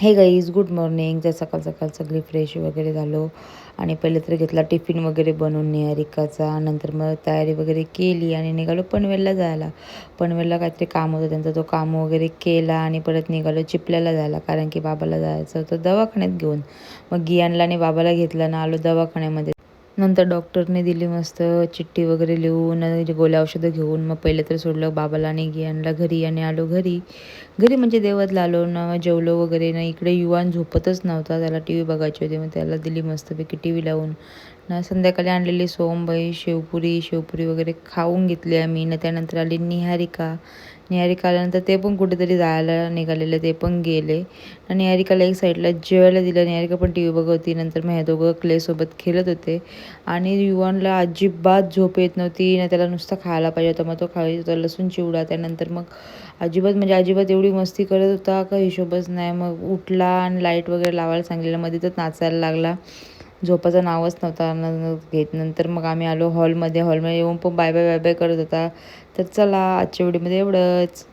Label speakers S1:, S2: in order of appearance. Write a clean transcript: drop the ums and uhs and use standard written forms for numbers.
S1: हे guys good morning. तर सकाळ सकाळ सगळी फ्रेश वगैरे झालो आणि पहिले तर घेतला टिफिन वगैरे बनवून निहारिकाचा. नंतर मग तयारी वगैरे केली आणि निघालो पनवेलला जायला. पनवेलला काहीतरी काम होतं त्यांचा, तो काम वगैरे केला आणि परत निघालो चिपल्याला जायला, कारण की बाबाला जायचं होतं दवाखान्यात घेऊन. मग गियानला आणि बाबाला घेतलं ना आलो दवाखान्यामध्ये. नंतर डॉक्टरने दिली मस्त चिठ्ठी वगैरे लिहून गोळ्या औषधं घेऊन. मग पहिले तर सोडलं बाबाला आणि गियानला घरी आणि आलो घरी. घरी म्हणजे देवातला आलो ना, जेवलो वगैरे ना. इकडे युवान झोपतच नव्हता, त्याला टी व्ही बघायची होती. मग त्याला दिली मस्तपैकी टी व्ही लावून ना. संध्याकाळी आणलेली सोमबाई शेवपुरी वगैरे खाऊन घेतली आम्ही ना. त्यानंतर आली निहारिका आल्यानंतर ते पण कुठेतरी जायला निघालेले, ते पण गेले. आणि निहारिकाला एक साईडला जेवायला दिलं. निहारिका पण टी व्ही बघत होती. नंतर मग हे दोघं क्लेसोबत खेळत होते आणि युवानला अजिबात झोप येत नव्हती ना. त्याला नुसतं खायला पाहिजे होतं, मग तो खायचा होता लसूण चिवडा. त्यानंतर मग अजिबात म्हणजे अजिबात एवढी मस्ती करत होता का हिशोबच नाही. मग उठला आणि लाईट वगैरे लावायला सांगलेलं, मध्ये तर नाचायला लागला. झोपाचं नावच नव्हता घेत. नंतर मग आम्ही आलो हॉलमध्ये येऊन पण बाय बाय करत होता. तर चला आजच्या व्हिडिओमध्ये एवढंच.